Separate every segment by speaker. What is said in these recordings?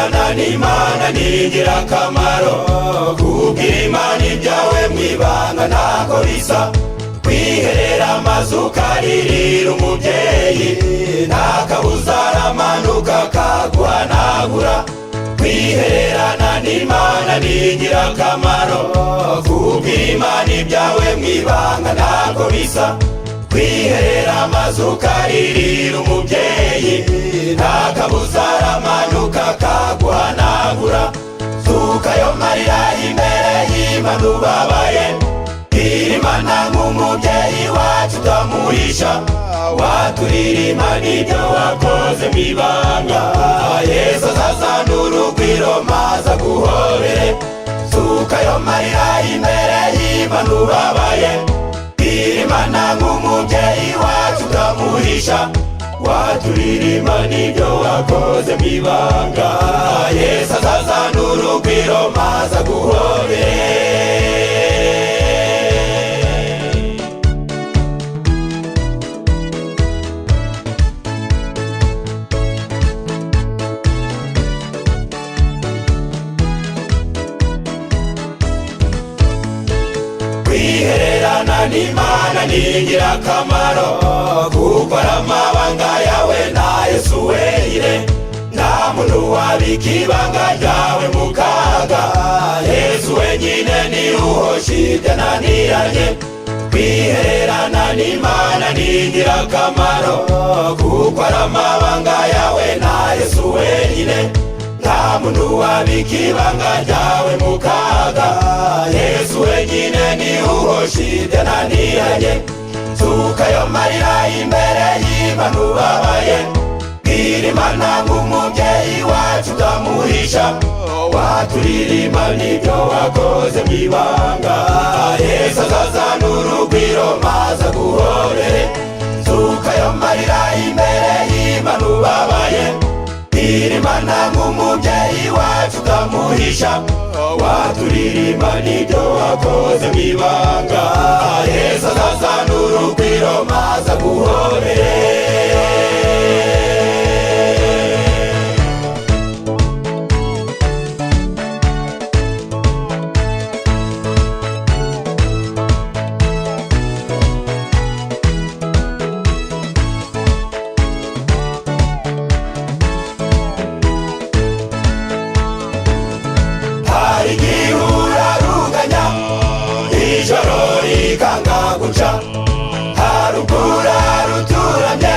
Speaker 1: kwihererana n'Imana ni ingirakamaro. Kubwira Imana ibyawe mwibanga ntako bisa. Kwiherera amazu ukaririra umubyeyi, nta kabuza aramanuka akaguhanagura. Kwihererana n'Imana ni ingirakamaro. Kubwira Imana ibyawe mwibanga ntako bisa. Kwiherera amazu ukaririra umubyeyi, nta kabuza aramanuka akaguhanagura. Suka ayo marira imbere y'Imana ubabaye. Bwira Imana nk'umubyeyi wacu utamuhisha. Waturira Imana ibyo wakoze mwibanga. Yesu azazana urugwiro maze aguhobere. Suka ayo marira imbere y'Imana ubabaye. Bwira Imana nk'umubyeyi wacu utamuhisha. Waturira Imana ibyo wakoze mwibanga. Yesu azazana urugwiro maze aguhobere. Kwihererana n'Imana ni ingirakamaro. Kuko ari amabanga yawe na Yesu wenyine. Nta muntu wabika ibanga ryawe mu kaga. Yesu wenyine ni uhosha ibyananiranye. Kwihererana n'Imana ni ingirakamaro. Kuko ari amabanga yawe na Yesu wenyine. Nta muntu wabika ibanga ryawe mu kaga. Yesu wenyine ni uhosha ibyananiranye. Suka ayo marira imbere y'Imana ubabaye. Bwira Imana nk'umubyeyi wacu utamuhisha. Waturira Imana ibyo wakoze mwibanga. Yesu azazana urugwiro maze aguhobere. Suka ayo marira imbere y'Imana ubabaye. Bwira Imana nk'umubyeyi wacu utamuhisha. Waturira Imana ibyo wakoze mwibanga. Yesu azazana urugwiro maze aguhobere. Ijoro rikanga guca, harugura ruturamye,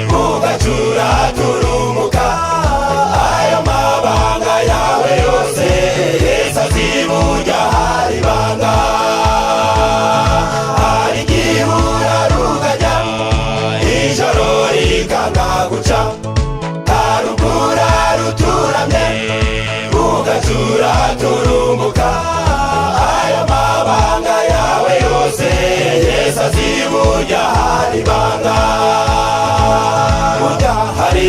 Speaker 1: ugacura turumuka. Ayo mabanga yawe yose Yesu aziburya hari banga. Hari igihura ruganya, ijoro rikanga guca, harugura ruturamye, ugacura turumuka. Yesu aziburya hari banga. Burya hari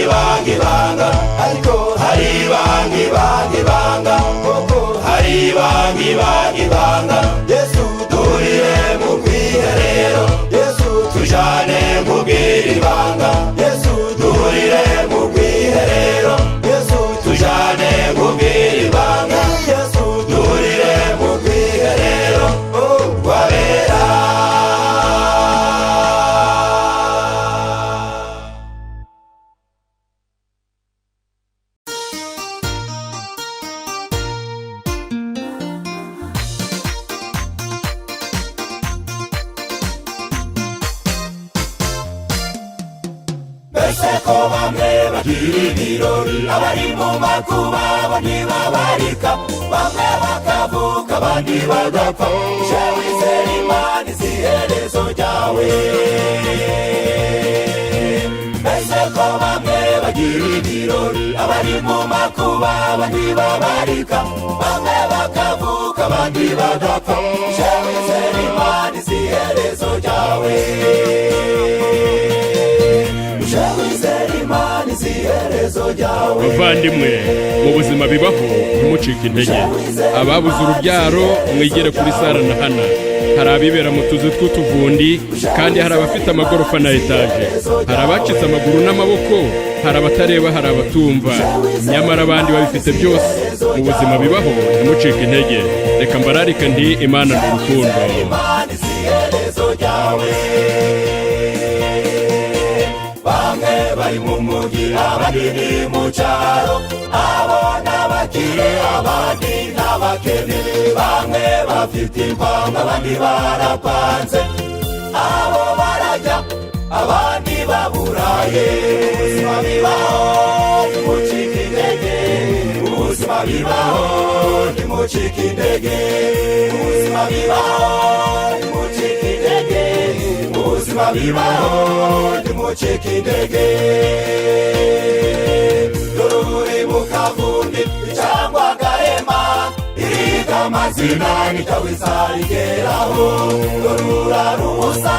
Speaker 1: ibanga, ariko hari ibanga. Hari ibanga. Yesu turire mu bwiherero. Yesu tujane mu bw'ibanga. Yesu turire mu bwiherero. Yesu tujane mu bw'ibanga. Yesu turire mu bwiherero. Wabera. Mbese ko bamwe bagira ibirori, abari mu makuba abandi babarika. Bamwe bakavuka abandi bagapfa. Je wizera Imana izi iherezo ryawe. Mbese ko bamwe bagira ibirori, abari mu makuba abandi babarika. Bamwe bakavuka abandi bagapfa. Je wizera Imana izi iherezo ryawe.
Speaker 2: Bavandimwe, mu buzima bibaho ntimucike intege. Ababuze urubyaro mwigere kuri Sara na Hana. hari abibera mu tuzu tw'utuvundi, kandi hari abafite amagorofa na etaje, hari abacitse amaguru n'amaboko, hari abatareba, hari abatumva, nyamara abandi babifite byose. Mu buzima bibaho, ntimucike intege. Reka mbararike nti Imana ni urukundo.
Speaker 1: Bamwe bari mu mugi, abandi ni mu cyaro, abo n'abakire, abandi n'abakene. Bamwe bafite impanga, abandi barapanze, abo barajya, abandi baburaye. Ubuzima bibaho, ntimucike intege. Ubuzima bibaho, ntimucike intege. Ubuzima bibaho, ntimucike intege. Ubuzima bibaho, ntimucike intege. Dore uri mu kavundi cyangwa agahema, iriga amazina nikawiza rigeraho. Dore uraruhusa,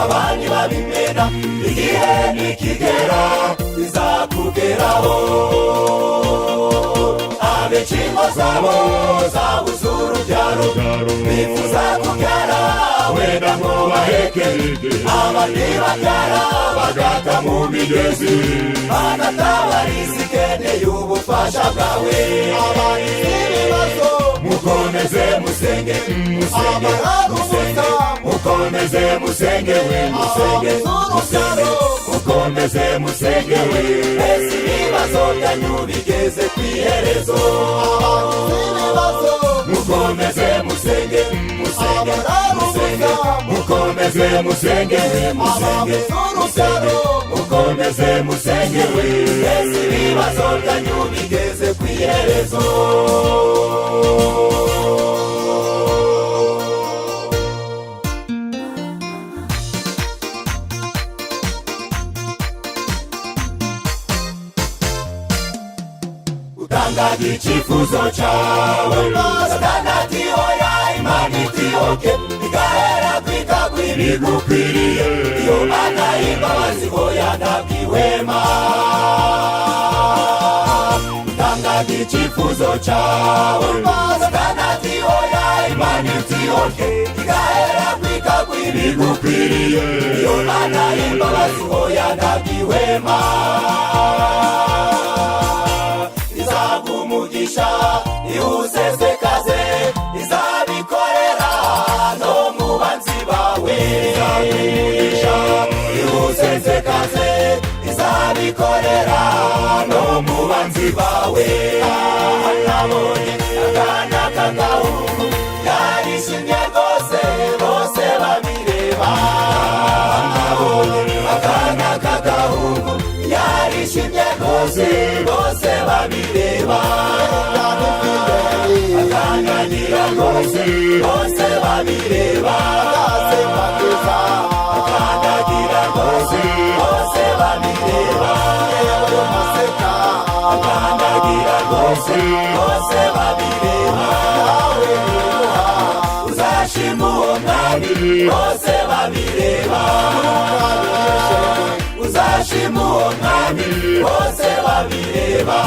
Speaker 1: abandi babimena, igihe nikigera bizakugeraho. Abecingo zabo zabuze urubyaro, bifuza kubyara wenda ngo baheke, abandi babyara bagata mu migezi, banatabariza ikeneye ubufasha bwawe. Abagize ibibazo mukomeze musenge, musenge, musenge, mukomeze musenge we, musenge, musenge, mukomeze musenge we. Ese ibibazo byanyu bigeze ku iherezo. Abagize ibibazo mukomeze musenge, musenge, musenge, mukomeze musenge we, musenge, musenge, mukomeze musenge we. Ese ibibazo byanyu bigeze ku iherezo. Utangaga icyifuzo cyawe, Satani ati oya, Imana iti oke, igahera kwikagwa ibigukwiriye. Iyo Mana y'imbabazi oya ntabwihwema. Utangaga icyifuzo cyawe, Satani ati oya, Imana iti oke, igahera kwikagwa ibigukwiriye. Iyo Mana y'imbabazi oya ntabwihwema. Umugisha iwusesekaze, izabikorera no mu banzi bawe. Umugisha iwusesekaze, izabikorera no mu banzi bawe. Nabonye akana k'agahungu yarishimye rwose, bose babireba. Nabonye akana k'agahungu yarishimye rwose, bose babireba. Akanyagira rwose, bose babireba. Akanyagira rwose, bose babireba. Akanyagira rwose, bose babireba. Uzashima uwo mwami, bose babireba. Uzashima uwo mwami, bose babireba.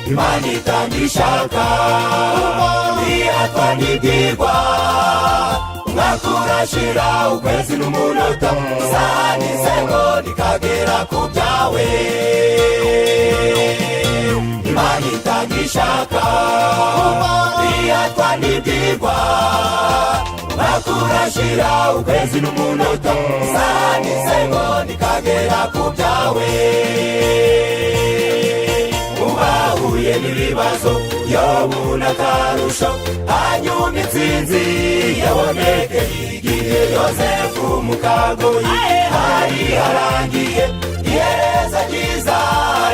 Speaker 1: Imana itanga ishaka, ntihatwa ntibwirwa. Umwaka urashira, ukwezi n'umunota, isaha n'isegonda ikagera ku byawe. Imana itanga ishaka, ntihatwa ntibwirwa. Umwaka urashira, ukwezi n'umunota, isaha n'isegonda ikagera ku byawe. Mubahuye n'ibibazo, Yobu n'akarusho, hanyuma intsinzi yabonekeye igihe Yozefu mu kagoyi hari harangiye. Ihereza ryiza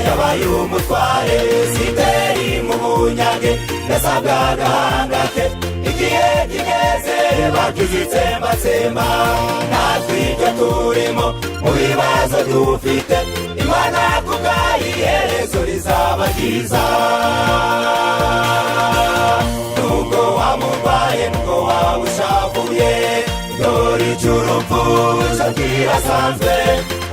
Speaker 1: yabaye umutware, Esiteri mu bunyage yasabwa agahanga ke. Igihe kigeze bakizitsembatsemba, natwe ibyo turimo mu bibazo dufite. imana kubwayo iherezo rizaba ryiza. Nubwo wamurwaye nubwo waba ushavuye, dore icy'urupfu cyo kirasanzwe,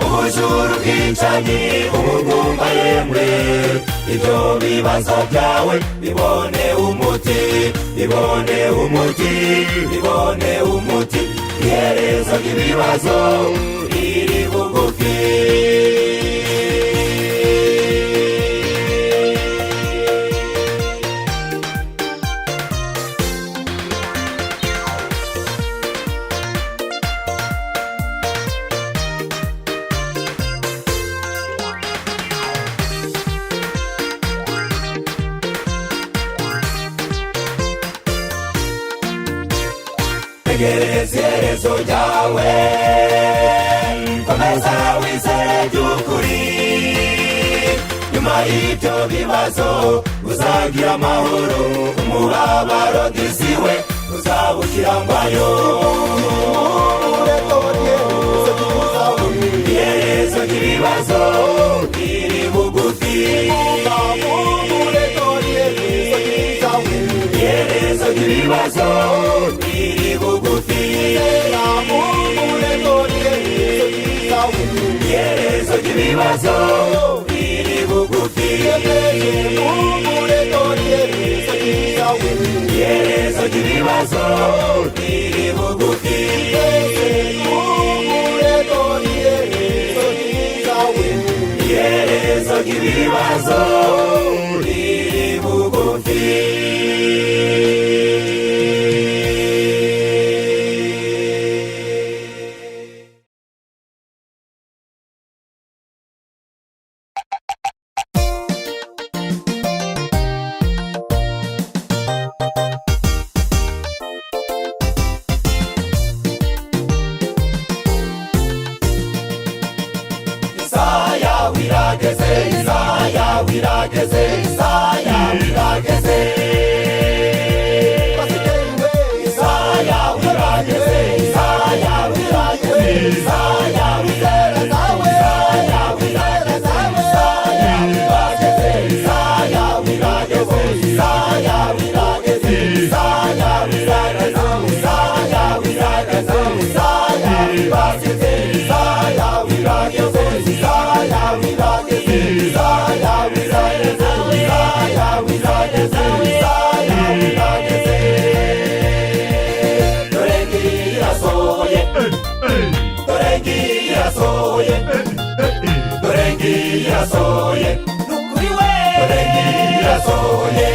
Speaker 1: ubujura ubwicanyi ubugumba yemwe, ibyo bibazo byawe bibone umuti, bibone umuti, bibone umuti, iherezo ry'ibibazo riri bugufi. Tegereza iherezo ryawe, komeza wizere by'ukuri, nyuma y'ibyo bibazo uzagira amahoro, umubabaro disiwe uzabukirangwayo. Iherezo ry'ibibazo riri bugufi, iherezo ry'ibibazo riri bugufi, iherezo ry'ibibazo riri bugufi, iherezo ry'ibibazo riri bugufi, iherezo ry'ibibazo riri bugufi. Wirageze, Isaya wirageze, Isaya wirageze, Isaya wirageze, Isaya wirageze, Isaya wirageze, Isaya wirageze, Isaya wirageze, Isaya wirageze, Isaya wirageze, Isaya wirageze, Isaya wirageze, Isaya wirageze, Isaya wirageze, Soye, nukuriwe. Dorengira soye,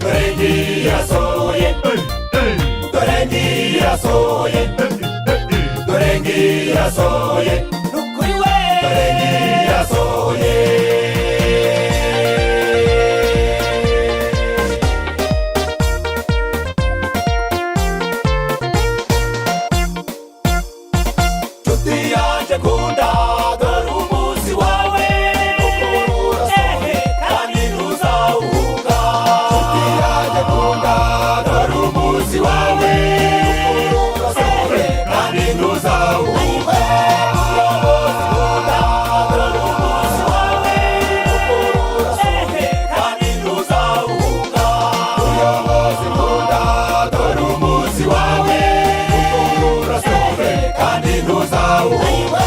Speaker 1: dorengira soye, dorengira soye, dorengira soye, nukuriwe. Dorengira soye. Nshuti yanjye kunda, dore umunsi wawe, kandi ntuzawuhunga. Nshuti yanjye kunda, dore umunsi wawe, kandi ntuzawuhunga. Muyobozi nkunda, dore umunsi wawe, kandi ntuzawuhunga. Muyobozi nkunda, dore umunsi wawe, kandi ntuzawuhunga.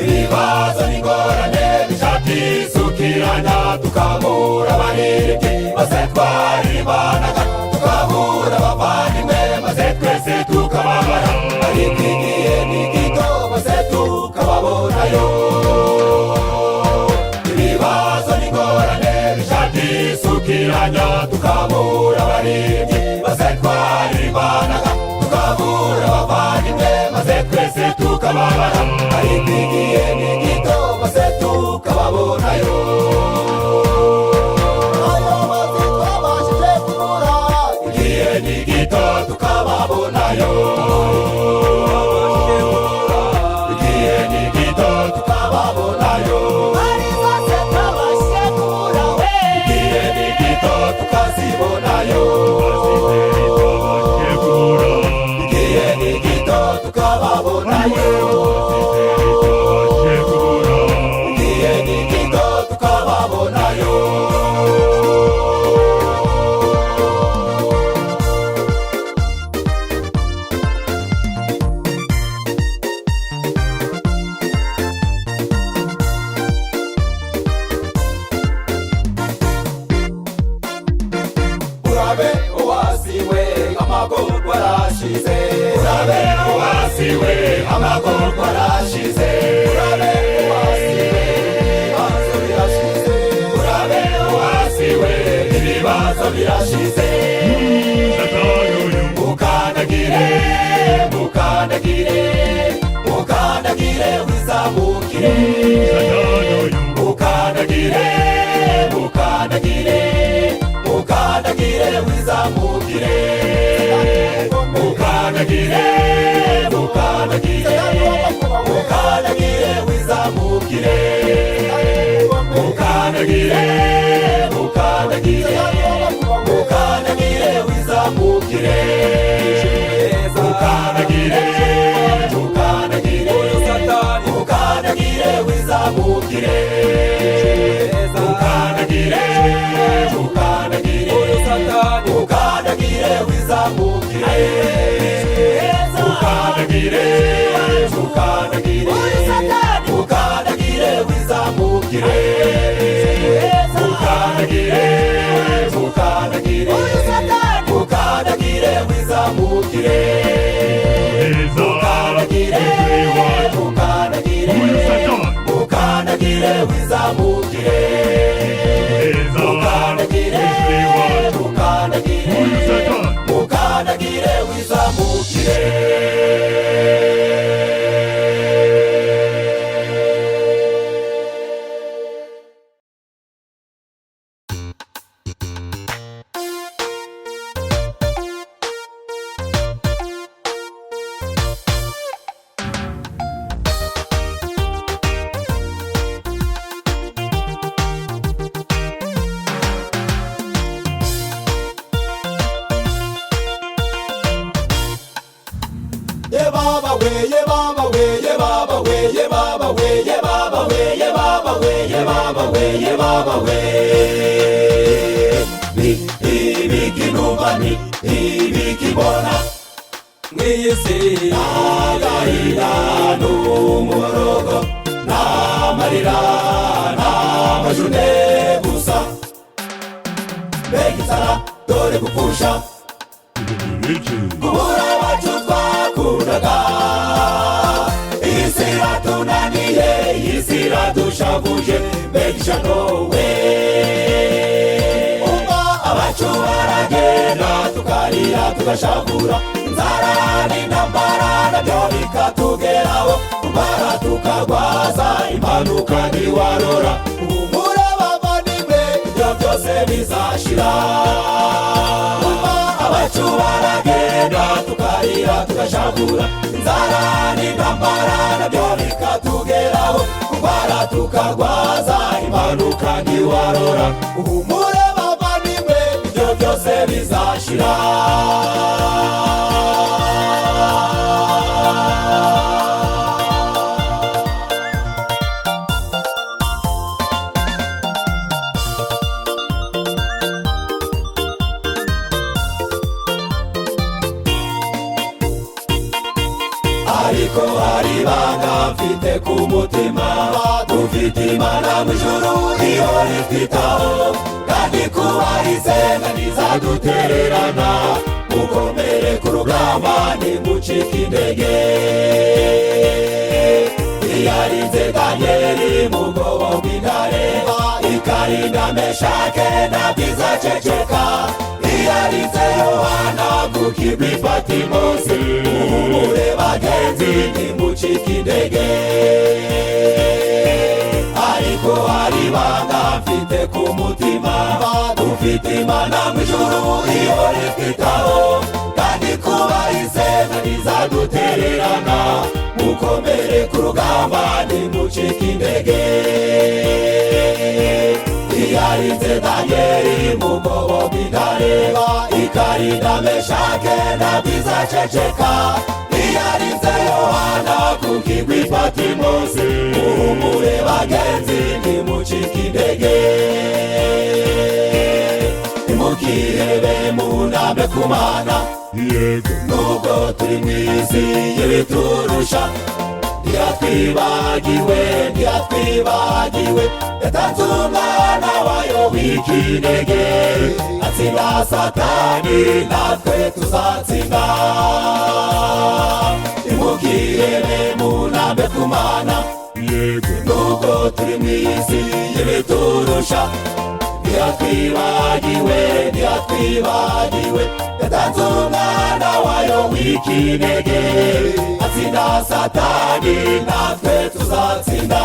Speaker 1: Ibibazo n'ingorane bishakisukiranya, tukabura abaririmbyi maze twaribanaga, tukabura abavandimwe maze twese tukababara, ariko igihe ni gito maze tukababonayo. Ibibazo n'ingorane bishakisukiranya, tukabura abaririmbyi maze twaribanaga, tukabura abavandimwe maze twese tukababara. ibarabara, ariko igihe ni gito bose tukababonayo. Abayobozi twabashije kubura, igihe ni gito tukababonayo. Igihe ni gito tukababonayo. Ari zose twabashije kubura we, igihe ni gito tukazibonayo. Igihe ni gito tukababonayo. Igihe ni gito tukababonayo. Urabe uwasiwe amagorwa arashize. Urabe uwasiwe amagorwa arashize. Urabe uwasiwe ibibazo birashize. Urabe uwasiwe ibibazo birashize. Mukandagire, mukandagire, mukandagire wizamukire. Mukandagire, mukandagire, mukandagire wizamukire. Mukandagire, mukandagire, mukandagire wizamukire. Mukandagire, mukandagire, mukandagire wizamukire. Mukandagire, mukandagire, mukandagire wizamukire. Mukandagire, mukandagire, mukandagire wizamukire. Mukandagire, mukandagire, mukandagire wizamukire. Mukandagire, mukandagire, mukandagire wizamukire. Mukandagire, mukandagire, mukandagire wizamukire. Mukandagire, mukandagire, mukandagire wizamukire. Ye baba we, ye baba we, ye baba we, ye baba we, ye baba we, ye baba we, ye baba we, ye baba we. Bikinumva ni bikibona mwisi agahinda n'umuborogo n'amarira n'amajune gusa. Mbega inzara dore gupfusha, kubura abacu twakundaga. Iyi si iratunaniye, iyi si iradushavuje. Mbega ishyano we, umva abacu baragenda tukarira tugashavura. Inzara n'intambara nabyo bikatugeraho, kurwara tukagwaza, impanuka ntiwarora. Humura bavandimwe, ibyo byose bizashira. Abacu baragenda tukarira tugashavura. Inzara n'intambara nabyo bikatugeraho, kurwara tukagwaza, impanuka ntiwarora. Uhumure bavandimwe, ibyo byose bizashira. Ariko hari ibanga mfite ku mutima, dufite Imana mu ijuru ihora itwitaho, kandi kubaha isenga ntizadutererana. Mukomere ku rugamba ntimucike intege. Iyarinze Danyeli mu bwobo bw'intare, ikarinda Meshake ntabwo izaceceka. Iyarinze Yohana ku kirwa i Patimosi, muhumure bagenzi ntimucike indege. Ariko hari ibanga mfite ku mutima, ufite Imana mu ijuru ihora itwitaho, kandi kuba isezerano ntizadutererana. Mukomere ku rugamba ntimucike intege. Iyarinze Danyeli mu mwobo w'intare, ikarinda Meshake ntabwo izaceceka. Iyarinze Yohana ku kigwi Patimosi, muhumure bagenzi ntimucike intege. Ntimukihebe munambe ku Mana, nubwo turi mu isi y'ibiturusha. Ntiyatwibagiwe, yatanze umwana wayo w'ikinege. Atsinda Satani natwe tuzatsinda. Ntimukihebe munambe ku Mana, nubwo turi mu isi y'ibiturusha. Ntiyatwibagiwe, yatanze umwana wayo w'ikinege. Atsinda Satani natwe tuzatsinda.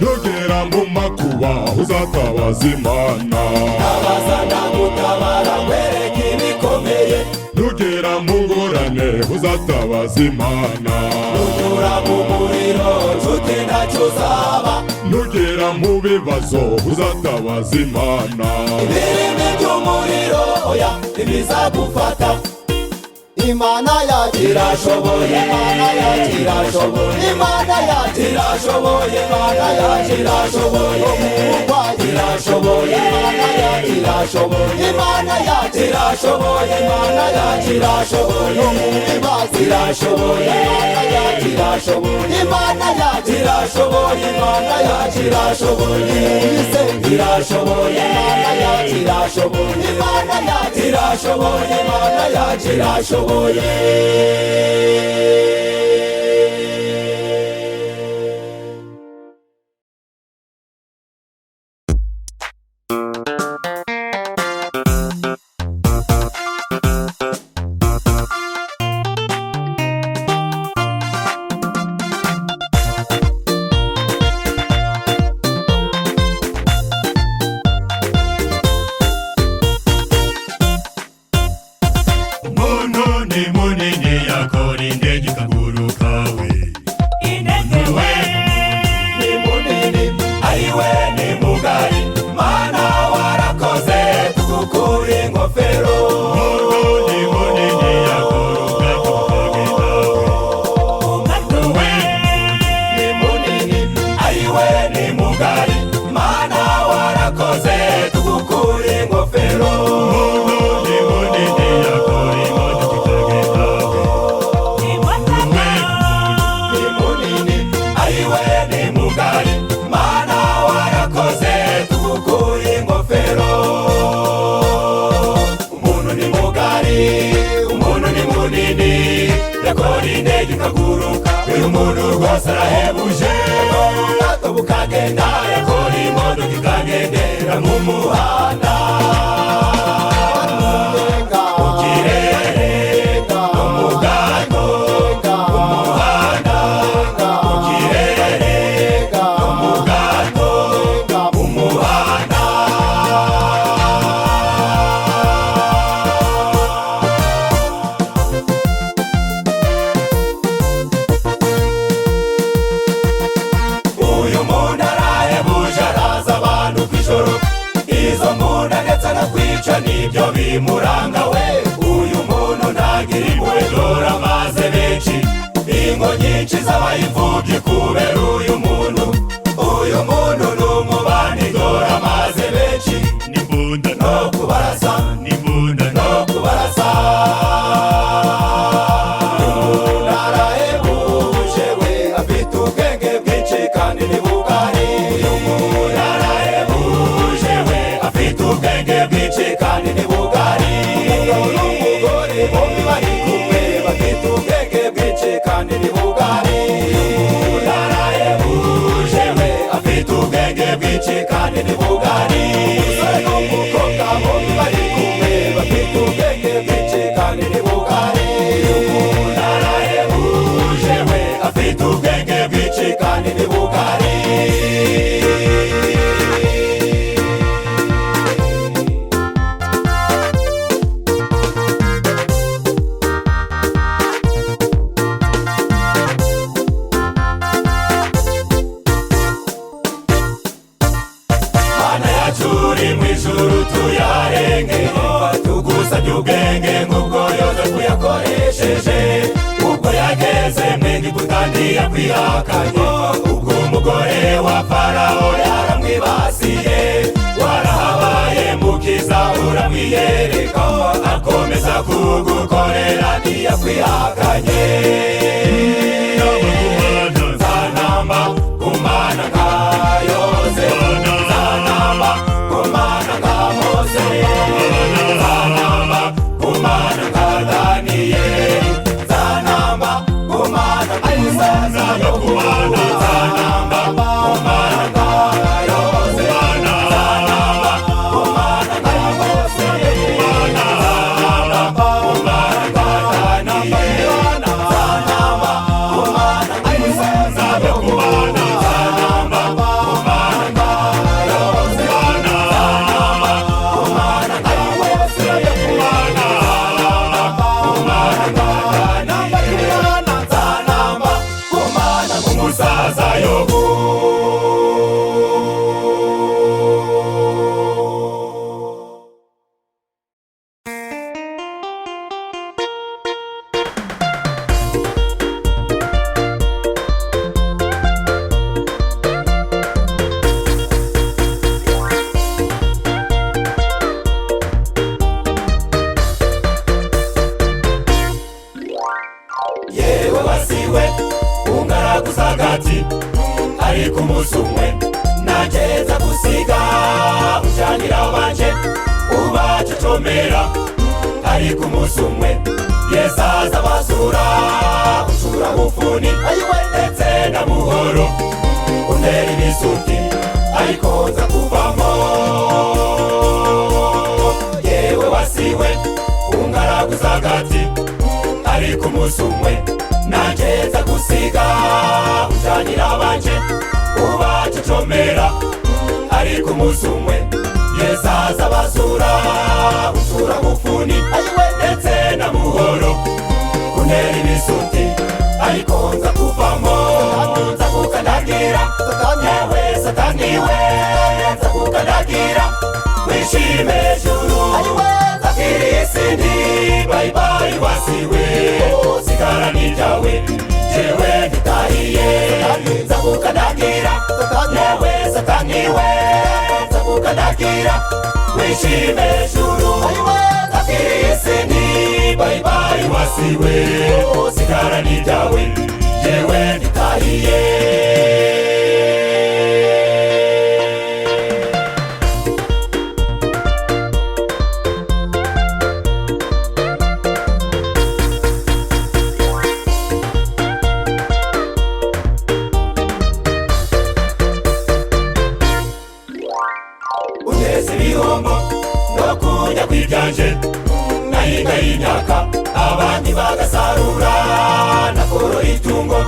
Speaker 3: Nugera mu makuba uzatabaza Imana,
Speaker 1: Tabaza ndagutabara nkwereke ibikomeye.
Speaker 3: nugera mu ngorane uzatabaza Imana,
Speaker 1: Nunyura mu muriro nshuti ntacyo uzaba.
Speaker 3: nugera mu bibazo uzatabaza Imana.
Speaker 1: Ibirimi by'umuriro oya ntibizagufata. Imana yacu irashoboye, Imana yacu irashoboye, Imana yacu irashoboye, Imana yacu irashoboye. Irashoboye, Imana yacu irashoboye, Imana yacu irashoboye, Imana yacu irashoboye. Irashoboye, Imana yacu irashoboye, Imana yacu irashoboye, Imana yacu irashoboye. Irashoboye, Imana yacu irashoboye, Imana yacu irashoboye, Imana yacu irashoboye. Uyu muntu rwose arahebuje, ubwato bukagenda, yakora imodoka ikagendera mu muhanda. Mu kirere, no mu bwato, mu muhanda. Mu kirere, no mu bwato, mu muhanda. Izo mbunda ndetse no kwica nibyo bimuranga we. Uyu muntu ntagira impuhwe, dore amaze benshi. Ingo nyinshi zabaye imfubyi kubera uyu muntu. Uyu muntu ni umubandi, dore amaze benshi. N'imbunda no kubarasa, n'imbunda no kubarasa. Umuntu arahebuje we, afite ubwenge bwinshi kandi ni bugari. Uyu muntu arahebuje we, bwinshi kandi ni bugari. Umusore n'umukobwa bombi bari kumwe bafite ubwenge bwinshi kandi ni bugari. Umuntu arahebuje we afite ubwenge bwinshi kandi ni bugari. Turi mwijuru tuyarenge tugusabye ubwenge nk'ubwo Yozefu yakoresheje ubwo yageze mw'Egiputa ntiyakwirakanye. Ubwo umugore wa Farawo yaramwibasiye warahabaye mukiza uramwiyereka akomeza kugukorera ntiyakwihakanye. Nzanamba kumana nka Yozefu, nzanamba kumana nka Mose, nzanamba kumana nka Daniyeli, nzanamba kumana nka Musa, nzanamba kumana nka Yozefu, nzanamba kumana nka Mose, nzanamba kumana nka Daniyeli, nzanamba kumana nka Musa, nzanamba kumana umusaza Yobu. Yewe wasiwe ungaraguza hagati ariko umunsi umwe nageza gusiga ujanira banje ubacocomera. Ariko umunsi umwe Yesu aza basura ucura bufuni ndetse na buhoro untera ibisuti ariko nza kuvamo. Yewe wasiwe ungaraguza hagati ariko umunsi umwe nageza gusiga ujanira banje ubacocomera. Ariko umunsi umwe Yesu aza basura ucura bufuni ndetse na buhoro untera ibisuti ariko nza kuvamo. Nza kukandagira yewe Satani we, nza kukandagira wishime juru zakiri isindi bye bye wasiwe sigara nijyawe jewe nditahiye. Nza kukandagira yewe Satani we, nza kukandagira wishime juru zakiri isindi bye bye wasiwe sigara nijyawe jewe nditahiye. Uneze ibihombo no kujya kwibyanje nahinga y'imyaka abandi bagasarura nakoro itungo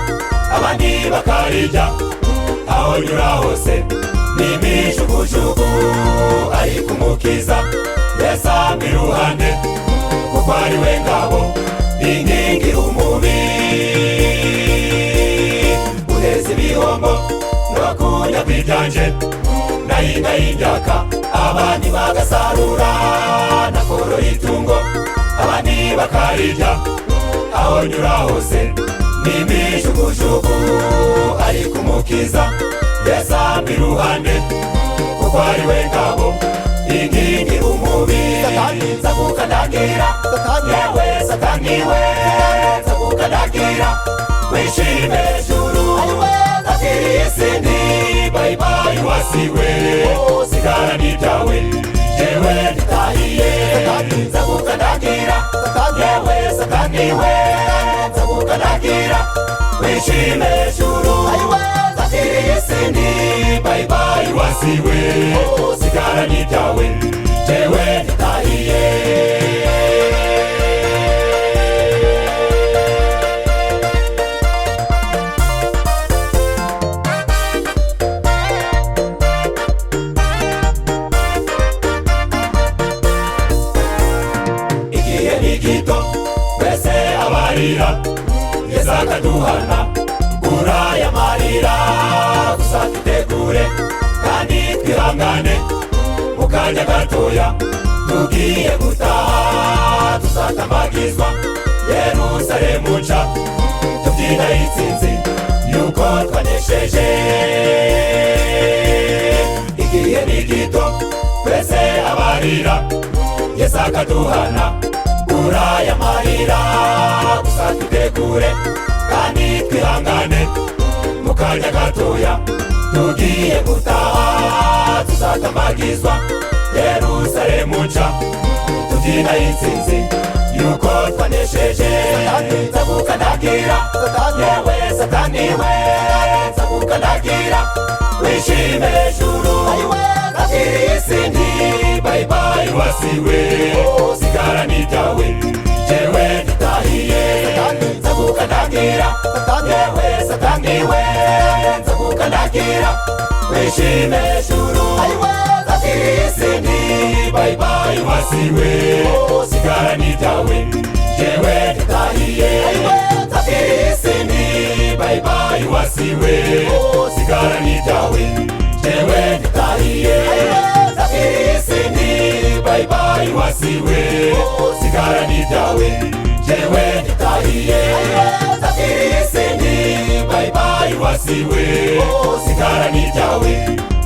Speaker 1: abandi bakarirya. Aho nyura hose n'imijugujugu ariko umukiza Yesu ampa iruhande kuko ari we ngabo inkingira umubiri. Uneze ibihombo no kujya kwibyanje nahinga y'imyaka abandi bagasarura nakoro itungo abandi bakarirya. Aho nyura hose n'imijugujugu ariko umukiza Yesu ampa iruhande kuko ari we ngabo inkingira umubiri. Nza kukandagira yewe Satani we, nza kukandagira wishime juru zakiri isindi bye bye wasiwe sigara nijyawe jewe nditahiye. Nza kukandagira yewe Satani we, nza kukandagira wishime juru zakiri isindi bye bye wasiwe gatoya tugiye gutaha tuzatamagizwa Yerusalemu nshya tubyina intsinzi yuko twanesheje igihe ni gito twese abarira Yesu akaduhana uraya marira gusa twitegure kandi twihangane mu kanya gatoya tugiye gutaha tuzatamagizwa Yerusalemu nshya tubyina intsinzi yuko twanesheje nzagukandagira yewe satani we nzagukandagira wishime juru nabwira isi nti bye bye wasiwe sigara n'ibyawe jewe nditahiye nzagukandagira yewe satani we nzagukandagira wishime juru nabwira isi nti bye bye wasiwe sigara n'ibyawe jewe nditahiye nzabwira isi nti bye bye wasiwe sigara n'ibyawe jewe nditahiye nzabwira isi nti bye bye wasiwe sigara n'ibyawe jewe nditahiye nzabwira isi nti bye bye wasiwe sigara n'ibyawe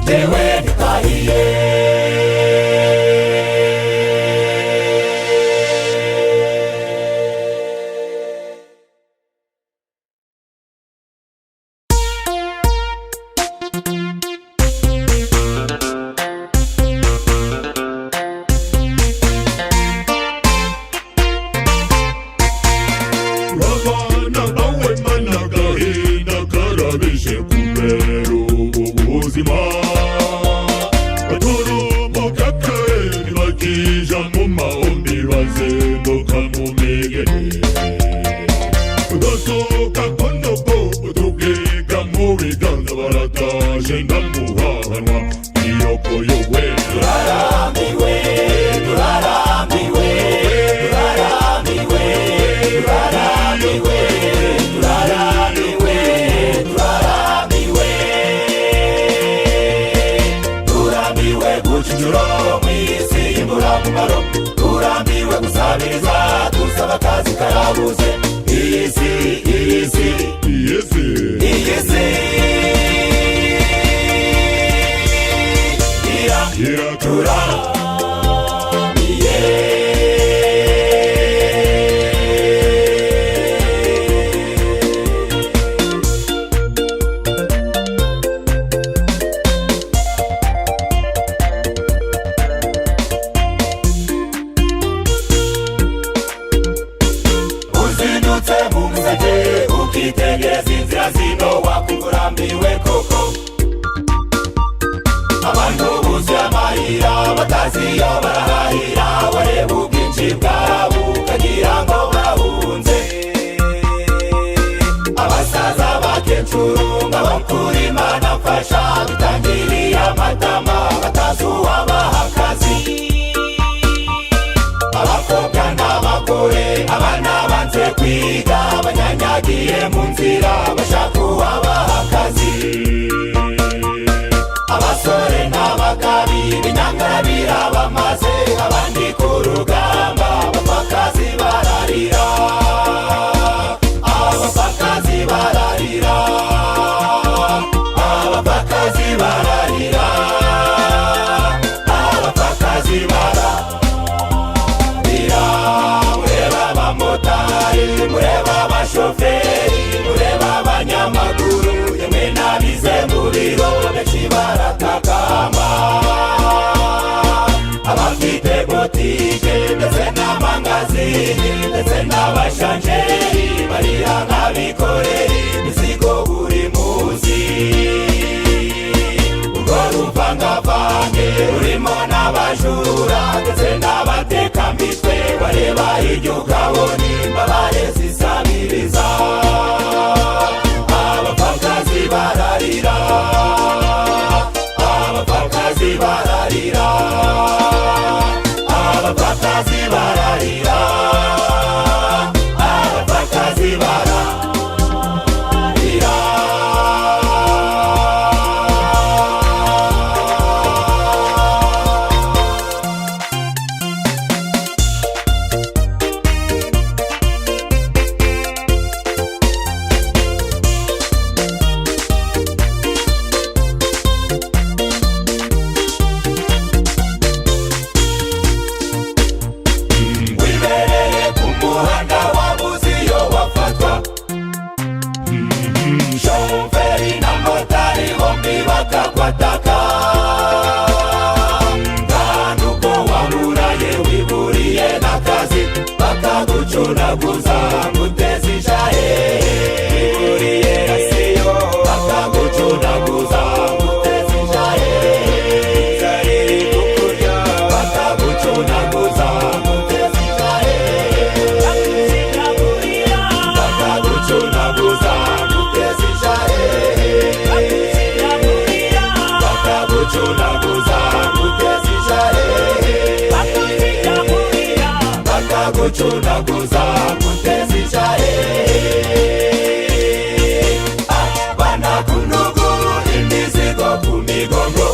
Speaker 1: jewe nditahiye turambiwe gusabiriza dusaba akazi karabuze iyi si ukitegereza inzira zino wakurambiwe koko abantu buzuye amarira batazi iyo barahahira wareba ubwinshi bwabo ukagira ngo bahunze abasaza bakecuru ngabakura Imana mfasha bitangiriye amatama batazi uwabaha akazi abakobwa n'abagore abana banze kwiga banyanyagiye mu nzira bashaka uwabaha akazi abasore n'abagabi b'inyangarabira bamaze abandi ku rugamba abapfakazi bararira abapfakazi bararira abapfakazi bararira abapfakazi bararira mureba abamotari mureba abashoferi mureba abanyamaguru yemwe n'abize mu biro benshi baratakamba abafite botike ndetse n'amangazini ndetse n'abashanjeri barira nk'abikorera imizigo buri munsi urwo ruvangavange rurimo n'abajura ndetse n'abatekamitwe bareba hirya ukabona imbabare zisabiriza abapfakazi bararira abapfakazi bararira abapfakazi bararira abapfakazi bararira bakakwataka, kandi ubwo waburaye wiburiye n'akazi bakagucunaguza guteza ishahe, wiburiye rasiyo bakagucunaguza guteza ishahe, inzara iri kukurya bakagucunaguza guteza ishahe, bakagucunaguza guteza ishahe, bakagucunaguza guteza ishahe, bakagucunaguza guteza ishahe. Banakunugu imizigo ku migongo,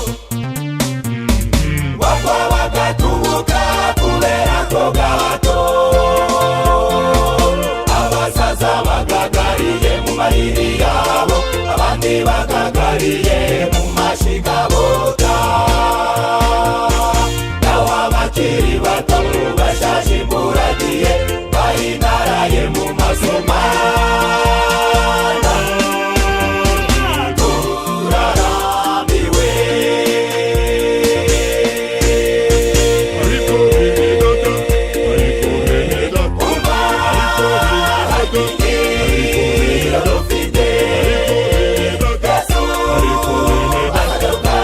Speaker 1: wapfa bagatubuka kubera ko gahato, abasaza bagagariye mu mariri yabo, abandi bagagariye mu mashigabota, naho abakiri bato bashaje imburagihe bahindaraye mu masomana, turarambiwe.
Speaker 3: ariko bene data, ariko bene data,
Speaker 1: Umva hakikira dufite Yesu agaruka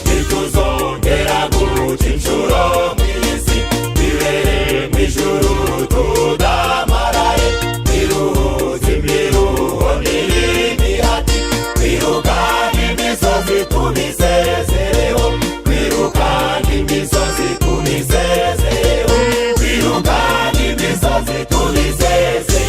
Speaker 1: ntituzongera guca inshuro mw'isi, bibereye mw'ijuru tudamaraye, twiruhuza imiruho n'imihati, twirukana imisozi tubisezereho, twirukana imisozi tubisezereho, twirukana imisozi tubisezereho.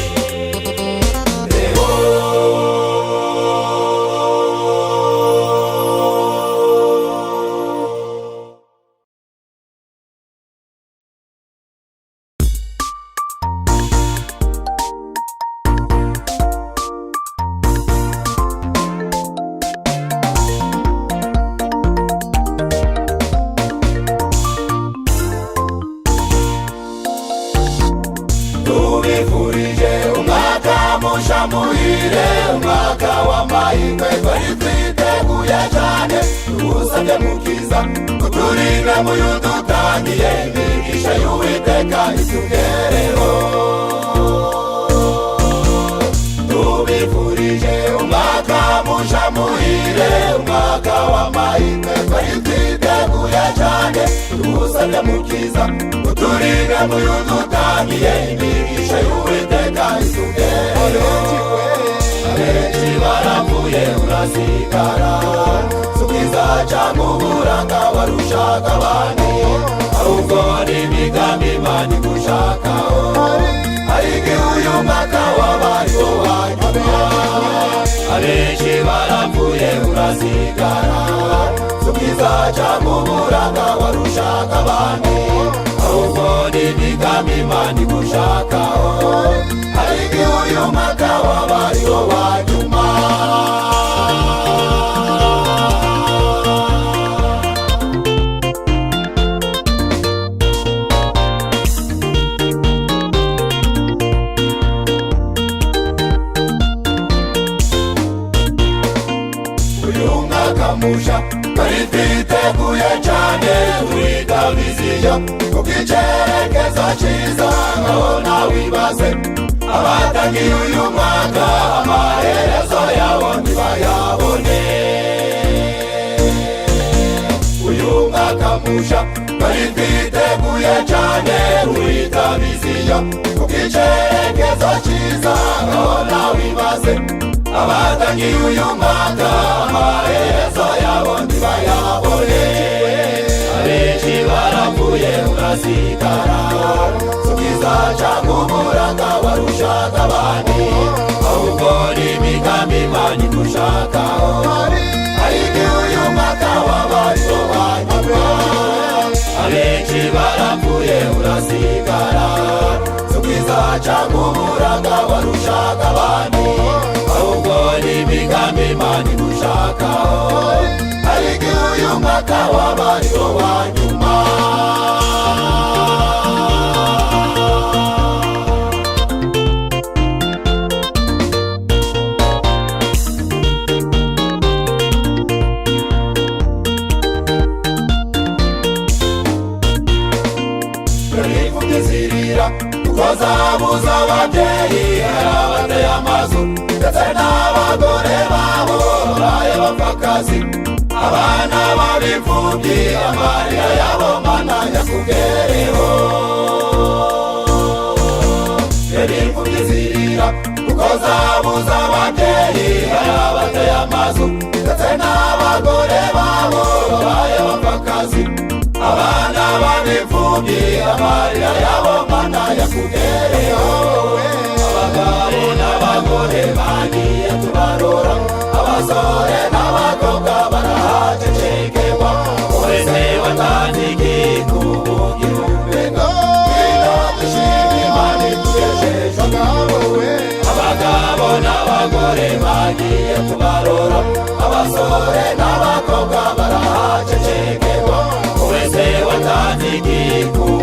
Speaker 1: Tubifurije umwaka musha muhire, umwaka w'amahirwe twari twiteguye cyane, tugusabye mukiza uturinde muyo dutangiye, imigisha y'Uwiteka itugereho. Tubifurije umwaka musha muhire, umwaka w'amahirwe twari twiteguye cyane, tugusabye mukiza uturinde muyo dutangiye, imigisha y'Uwiteka itugereho. Abenshi barapfuye urasigara, subiza cyangwa uburanga warushaga abandi, ahubwo ni imigambi Imana igushakaho, ariko uyu mwaka wabaye uwanyuma. Abenshi barapfuye urasigara, subiza cyangwa uburanga warushaga abandi, ahubwo ni imigambi Imana igushakaho, ariko uyu mwaka wabaye uwanyuma. Uyu mwaka musha twari twiteguye cyane, twiga viziyo kuko icyerekezo cyiza, ngaho nawibaze abatangiye uyu mwaka amaherezo yabo ntibayabone. Uyu mwaka musha twari twiteguye cyane, twiga viziyo kuko icyerekezo cyiza, ngaho nawibaze abatangiye uyu mwaka amaherezo yabo ntibayabone. Abenshi barapfuye urasigara, subiza cyangwa uburanga warushaga abandi, ahubwo ni imigambi Imana igushakaho, ariko uyu mwaka wabaye uwanyuma. Abenshi barapfuye urasigara, subiza cyangwa uburanga warushaga abandi, ahubwo ni imigambi Imana igushakaho, ariko uyu mwaka wabaye uwanyuma. ababyeyi hari abateye amazu ndetse n'abagore babo babaye abapfakazi abana b'imfubyi amarira yabo mana yakugereho imfubyi zirira kuko zabuze ababyeyi hari abateye amazu ndetse n'abagore babo babaye abapfakazi abana b'imfubyi amarira yabo mana yakugereho abagabo n'abagore bagiye tubarora abasore n'abakobwa barahacecekerwa wese watanze igikubugira umbenga ngwino dushime Imana itugejeje abagabo n'abagore bagiye tubarora abasore n'abakobwa barahacecekerwa wese watanze igikubugira